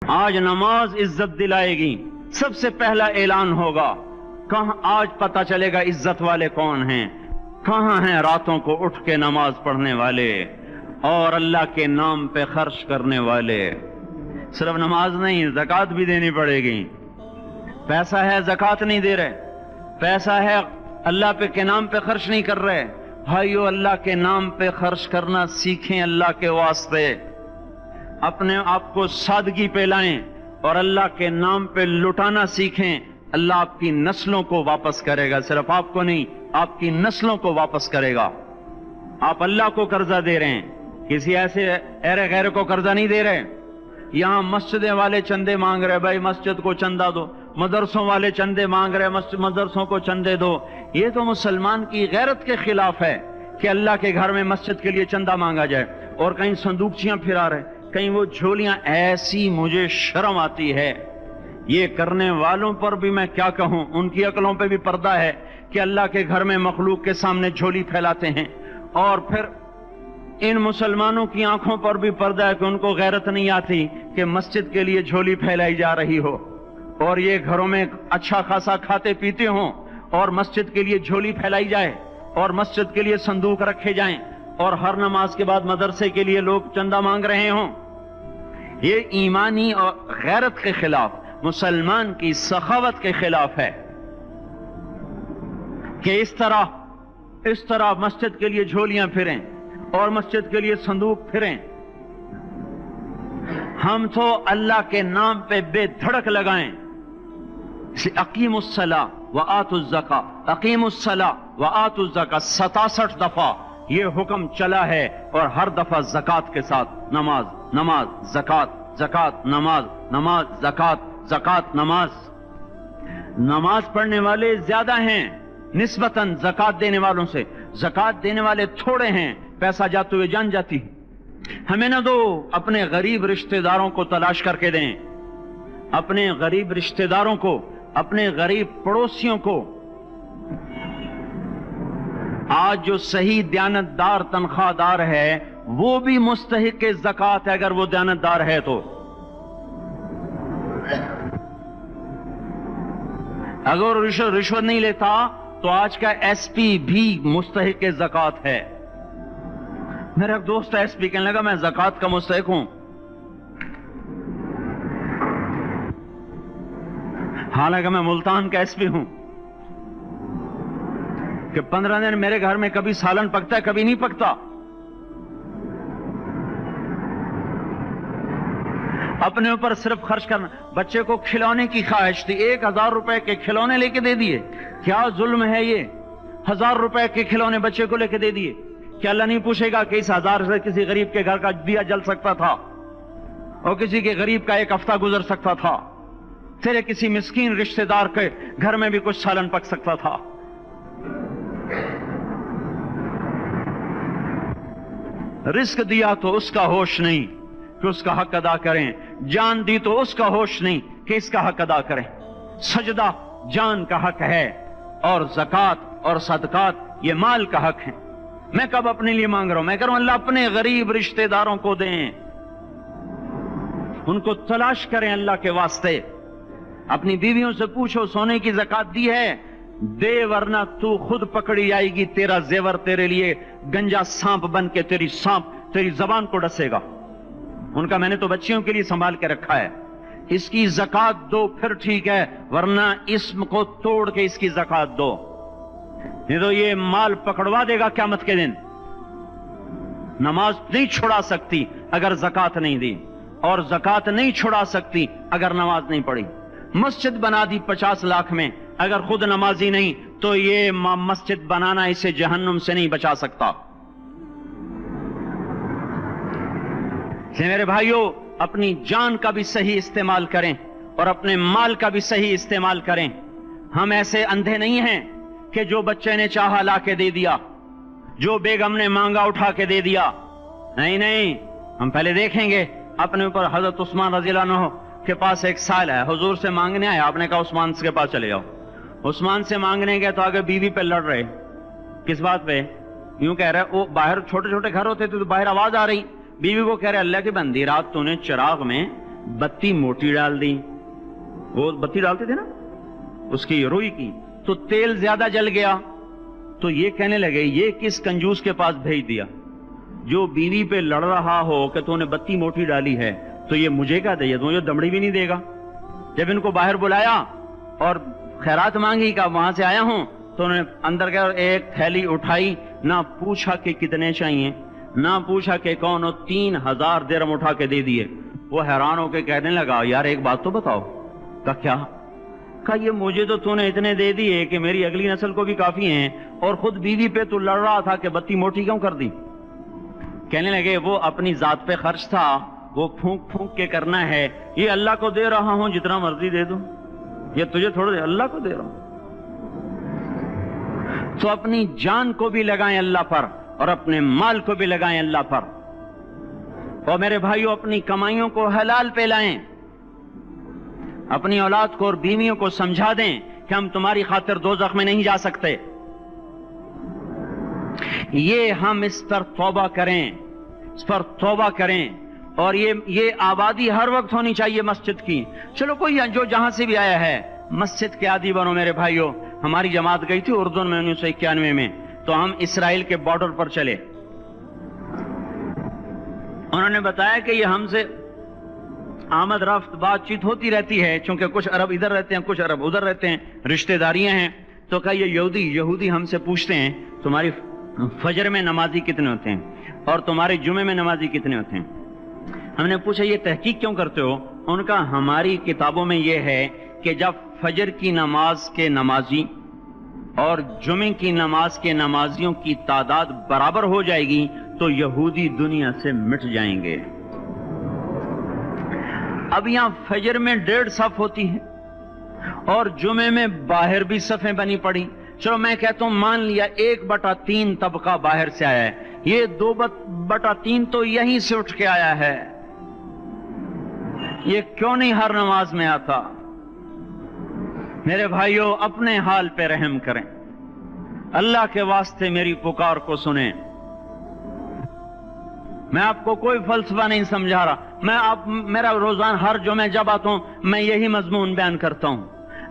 آج نماز عزت دلائے گی. سب سے پہلا اعلان ہوگا. کہاں آج پتہ چلے گا عزت والے کون ہیں. کہاں ہیں راتوں کو اٹھ کے نماز پڑھنے والے اور اللہ کے نام پہ خرچ کرنے والے. صرف نماز نہیں، زکوٰۃ بھی دینی پڑے گی. پیسہ ہے زکوٰۃ نہیں دے رہے، پیسہ ہے اللہ پہ کے نام پہ خرچ نہیں کر رہے. بھائیو، اللہ کے نام پہ خرچ کرنا سیکھیں اللہ کے واسطے. اپنے آپ کو سادگی پہ لائیں اور اللہ کے نام پہ لٹانا سیکھیں. اللہ آپ کی نسلوں کو واپس کرے گا، صرف آپ کو نہیں، آپ کی نسلوں کو واپس کرے گا. آپ اللہ کو قرضہ دے رہے ہیں، کسی ایسے ایرے غیر کو قرضہ نہیں دے رہے. یہاں مسجدیں والے چندے مانگ رہے، بھائی مسجد کو چندہ دو. مدرسوں والے چندے مانگ رہے، مدرسوں کو چندے دو. یہ تو مسلمان کی غیرت کے خلاف ہے کہ اللہ کے گھر میں مسجد کے لیے چندہ مانگا جائے. اور کہیں صندوقچیاں پھرا رہے، کہیں وہ جھولیاں. ایسی مجھے شرم آتی ہے. یہ کرنے والوں پر بھی میں کیا کہوں، ان کی عقلوں پہ بھی پردہ ہے کہ اللہ کے گھر میں مخلوق کے سامنے جھولی پھیلاتے ہیں. اور پھر ان مسلمانوں کی آنکھوں پر بھی پردہ ہے کہ ان کو غیرت نہیں آتی کہ مسجد کے لیے جھولی پھیلائی جا رہی ہو اور یہ گھروں میں اچھا خاصا کھاتے پیتے ہوں اور مسجد کے لیے جھولی پھیلائی جائے اور مسجد کے لیے صندوق رکھے جائیں اور ہر نماز کے بعد مدرسے کے لیے لوگ چندہ مانگ رہے ہوں. یہ ایمانی اور غیرت کے خلاف، مسلمان کی سخاوت کے خلاف ہے کہ اس طرح مسجد کے لیے جھولیاں پھریں اور مسجد کے لیے صندوق پھریں. ہم تو اللہ کے نام پہ بے دھڑک لگائیں. اقیم الصلاۃ وآتوا الزکاۃ، اقیم الصلاۃ وآتوا الزکاۃ 67 دفعہ یہ حکم چلا ہے، اور ہر دفعہ زکوٰۃ کے ساتھ. نماز نماز زکوٰۃ، زکوٰۃ نماز، نماز زکوٰۃ، زکوٰۃ نماز. نماز پڑھنے والے زیادہ ہیں نسبتاً زکوٰۃ دینے والوں سے. زکوٰۃ دینے والے تھوڑے ہیں، پیسہ جاتے ہوئے جان جاتی. ہمیں نہ دو، اپنے غریب رشتہ داروں کو تلاش کر کے دیں. اپنے غریب رشتہ داروں کو، اپنے غریب پڑوسیوں کو. آج جو صحیح دیانتدار تنخواہ دار ہے وہ بھی مستحق زکوٰۃ ہے اگر وہ دیانتدار ہے تو. اگر رشوت نہیں لیتا تو آج کا ایس پی بھی مستحق زکوٰۃ ہے. میرا ایک دوست ایس پی کہنے لگا میں زکوٰۃ کا مستحق ہوں، حالانکہ میں ملتان کا ایس پی ہوں. کہ 15 دن میرے گھر میں کبھی سالن پکتا ہے، کبھی نہیں پکتا. اپنے اوپر صرف خرچ کرنا. بچے کو کھلونے کی خواہش تھی، 1000 روپے کے کھلونے لے کے دے دیے. کیا ظلم ہے یہ؟ 1000 روپے کے کھلونے بچے کو لے کے دے دیے. کیا اللہ نہیں پوچھے گا کہ اس 1000 سے کسی غریب کے گھر کا دیا جل سکتا تھا اور کسی کے غریب کا ایک ہفتہ گزر سکتا تھا، تیرے کسی مسکین رشتہ دار کے گھر میں بھی کچھ سالن پک سکتا تھا. رزق دیا تو اس کا ہوش نہیں کہ اس کا حق ادا کریں. جان دی تو اس کا ہوش نہیں کہ اس کا حق ادا کریں. سجدہ جان کا حق ہے اور زکوٰۃ اور صدقات یہ مال کا حق ہے. میں کب اپنے لیے مانگ رہا ہوں؟ میں کہہ رہا ہوں اللہ اپنے غریب رشتہ داروں کو دیں، ان کو تلاش کریں اللہ کے واسطے. اپنی بیویوں سے پوچھو سونے کی زکوٰۃ دی ہے؟ دے، ورنہ تو خود پکڑی آئے گی. تیرا زیور تیرے لیے گنجا سانپ بن کے تیری زبان کو ڈسے گا. ان کا میں نے تو بچیوں کے لیے سنبھال کے رکھا ہے. اس کی زکوٰۃ دو پھر ٹھیک ہے، ورنہ اسم کو توڑ کے اس کی زکوٰۃ دو، نہیں تو یہ مال پکڑوا دے گا قیامت کے دن. نماز نہیں چھڑا سکتی اگر زکوٰۃ نہیں دی، اور زکوٰۃ نہیں چھڑا سکتی اگر نماز نہیں پڑھی. مسجد بنا دی 50 لاکھ میں، اگر خود نمازی نہیں تو یہ مسجد بنانا اسے جہنم سے نہیں بچا سکتا. میرے بھائیوں، اپنی جان کا بھی صحیح استعمال کریں اور اپنے مال کا بھی صحیح استعمال کریں. ہم ایسے اندھے نہیں ہیں کہ جو بچے نے چاہا لا کے دے دیا، جو بیگم نے مانگا اٹھا کے دے دیا. نہیں، ہم پہلے دیکھیں گے. اپنے اوپر حضرت عثمان رضی اللہ عنہ کے پاس ایک سائل ہے، حضور سے مانگنے آیا. آپ نے کہا عثمان کے پاس چلے جاؤ. عثمان سے مانگنے گئے تو آگے بیوی پہ لڑ رہے. کس بات پہ؟ یوں کہہ رہے وہ باہر چھوٹے چھوٹے گھر ہوتے تھے تو باہر آواز آ رہی. بیوی کو کہہ رہے اللہ کی بندی، رات تو نے چراغ میں بتی موٹی ڈال دی، وہ بتی ڈالتے تھے نا اس کی روئی کی، تو تیل زیادہ جل گیا، تو یہ کہنے لگے یہ کس کنجوس کے پاس بھیج دیا جو بیوی پہ لڑ رہا ہو کہ تو نے بتی موٹی ڈالی ہے تو یہ مجھے کیا دے، تو یہ دمڑی بھی نہیں دے گا۔ جب ان کو باہر بلایا اور خیرات مانگی کہ وہاں سے آیا ہوں، تو انہوں نے اندر گیا، ایک تھیلی اٹھائی، نہ پوچھا کہ کتنے چاہیے، نہ پوچھا کہ کون، 3000 درہم اٹھا کے دے دیے۔ وہ حیران ہو کے کہنے لگا یار ایک بات تو بتاؤ، کہا کیا؟ کہا یہ مجھے تو نے اتنے دے دیے کہ میری اگلی نسل کو بھی کافی ہیں، اور خود بیوی پہ تو لڑ رہا تھا کہ بتی موٹی کیوں کر دی؟ کہنے لگے وہ اپنی ذات پہ خرچ تھا، وہ پھونک پھونک کے کرنا ہے، یہ اللہ کو دے رہا ہوں جتنا مرضی دے دوں، یہ تجھے تھوڑا دے، اللہ کو دے رہا ہوں۔ تو اپنی جان کو بھی لگائیں اللہ پر اور اپنے مال کو بھی لگائیں اللہ پر، اور میرے بھائیوں اپنی کمائیوں کو حلال پہ لائیں، اپنی اولاد کو اور بیویوں کو سمجھا دیں کہ ہم تمہاری خاطر دوزخ میں نہیں جا سکتے۔ یہ ہم اس پر توبہ کریں، اس پر توبہ کریں، اور یہ آبادی ہر وقت ہونی چاہیے مسجد کی۔ چلو کوئی جو جہاں سے بھی آیا ہے مسجد کے عادی بنو میرے بھائیوں۔ ہماری جماعت گئی تھی اردن میں 1991 میں، تو ہم اسرائیل کے بارڈر پر چلے، انہوں نے بتایا کہ یہ ہم سے آمد رفت بات چیت ہوتی رہتی ہے، چونکہ کچھ عرب ادھر رہتے ہیں کچھ عرب ادھر رہتے ہیں، رشتہ داریاں ہیں۔ تو کہا یہ یہودی ہم سے پوچھتے ہیں تمہاری فجر میں نمازی کتنے ہوتے ہیں اور تمہارے جمعے میں نمازی کتنے ہوتے ہیں؟ ہم نے پوچھا یہ تحقیق کیوں کرتے ہو؟ ان کا ہماری کتابوں میں یہ ہے کہ جب فجر کی نماز کے نمازی اور جمعے کی نماز کے نمازیوں کی تعداد برابر ہو جائے گی تو یہودی دنیا سے مٹ جائیں گے۔ اب یہاں فجر میں 1.5 صف ہوتی ہے اور جمعے میں باہر بھی صفیں بنی پڑی۔ چلو میں کہتا ہوں مان لیا 1/3 طبقہ باہر سے آیا ہے، یہ 2/3 تو یہیں سے اٹھ کے آیا ہے، یہ کیوں نہیں ہر نماز میں آتا؟ میرے بھائیوں اپنے حال پہ رحم کریں، اللہ کے واسطے میری پکار کو سنیں۔ میں آپ کو کوئی فلسفہ نہیں سمجھا رہا، میرا روزانہ ہر جمعہ جب آتا ہوں میں یہی مضمون بیان کرتا ہوں،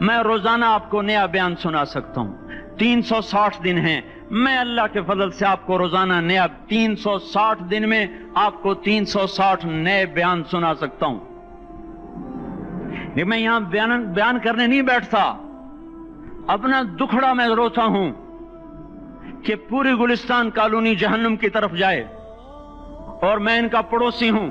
میں روزانہ آپ کو نیا بیان سنا سکتا ہوں۔ 360 دن ہیں، میں اللہ کے فضل سے آپ کو روزانہ نیا 360 دن میں آپ کو 360 نئے بیان سنا سکتا ہوں۔ میں یہاں بیان کرنے نہیں بیٹھتا، اپنا دکھڑا میں روتا ہوں کہ پوری گلستان کالونی جہنم کی طرف جائے اور میں ان کا پڑوسی ہوں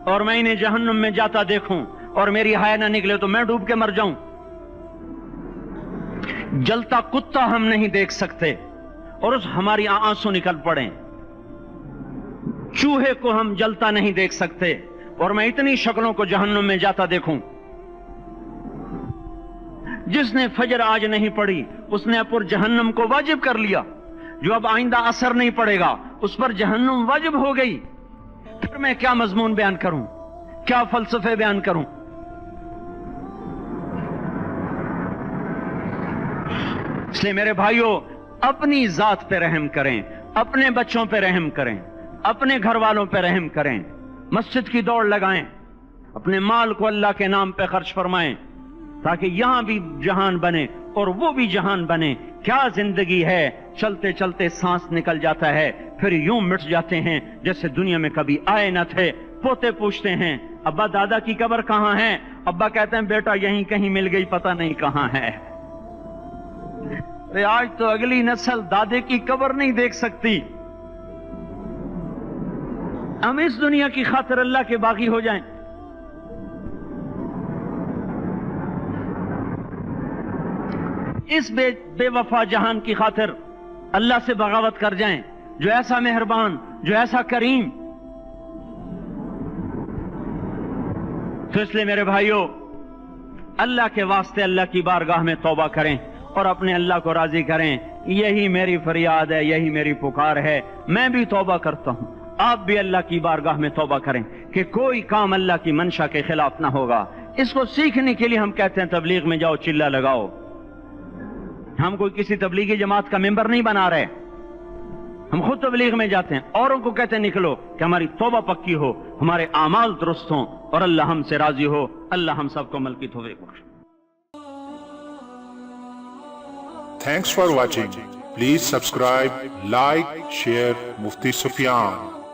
اور میں انہیں جہنم میں جاتا دیکھوں اور میری ہائے نہ نکلے تو میں ڈوب کے مر جاؤں۔ جلتا کتا ہم نہیں دیکھ سکتے اور اس ہماری آنسو نکل پڑیں، چوہے کو ہم جلتا نہیں دیکھ سکتے اور میں اتنی شکلوں کو جہنم میں جاتا دیکھوں۔ جس نے فجر آج نہیں پڑھی اس نے پر جہنم کو واجب کر لیا، جو اب آئندہ اثر نہیں پڑے گا اس پر جہنم واجب ہو گئی۔ پھر میں کیا مضمون بیان کروں، کیا فلسفے بیان کروں؟ اس لیے میرے بھائیوں اپنی ذات پہ رحم کریں، اپنے بچوں پہ رحم کریں، اپنے گھر والوں پہ رحم کریں، مسجد کی دوڑ لگائیں، اپنے مال کو اللہ کے نام پہ خرچ فرمائیں تاکہ یہاں بھی جہان بنے اور وہ بھی جہان بنے۔ کیا زندگی ہے، چلتے چلتے سانس نکل جاتا ہے پھر یوں مٹ جاتے ہیں جیسے دنیا میں کبھی آئے نہ تھے۔ پوتے پوچھتے ہیں ابا دادا کی قبر کہاں ہے؟ ابا کہتے ہیں بیٹا یہیں کہیں مل گئی، پتہ نہیں کہاں ہے۔ آج تو اگلی نسل دادے کی قبر نہیں دیکھ سکتی۔ ہم اس دنیا کی خاطر اللہ کے باغی ہو جائیں۔ اس بے وفا جہان کی خاطر اللہ سے بغاوت کر جائیں جو ایسا مہربان، جو ایسا کریم۔ تو اس لیے میرے بھائیوں اللہ کے واسطے اللہ کی بارگاہ میں توبہ کریں اور اپنے اللہ کو راضی کریں۔ یہی میری فریاد ہے، یہی میری پکار ہے۔ میں بھی توبہ کرتا ہوں، آپ بھی اللہ کی بارگاہ میں توبہ کریں کہ کوئی کام اللہ کی منشا کے خلاف نہ ہوگا۔ اس کو سیکھنے کے لیے ہم کہتے ہیں تبلیغ میں جاؤ چلہ لگاؤ، ہم کوئی کسی تبلیغی جماعت کا ممبر نہیں بنا رہے، ہم خود تبلیغ میں جاتے ہیں، اوروں کو کہتے ہیں نکلو کہ ہماری توبہ پکی ہو، ہمارے اعمال درست ہوں اور اللہ ہم سے راضی ہو۔ اللہ ہم سب کو عمل کی توفیق بخشے۔ Thanks for watching. Please subscribe, like, share Mufti Sufyan.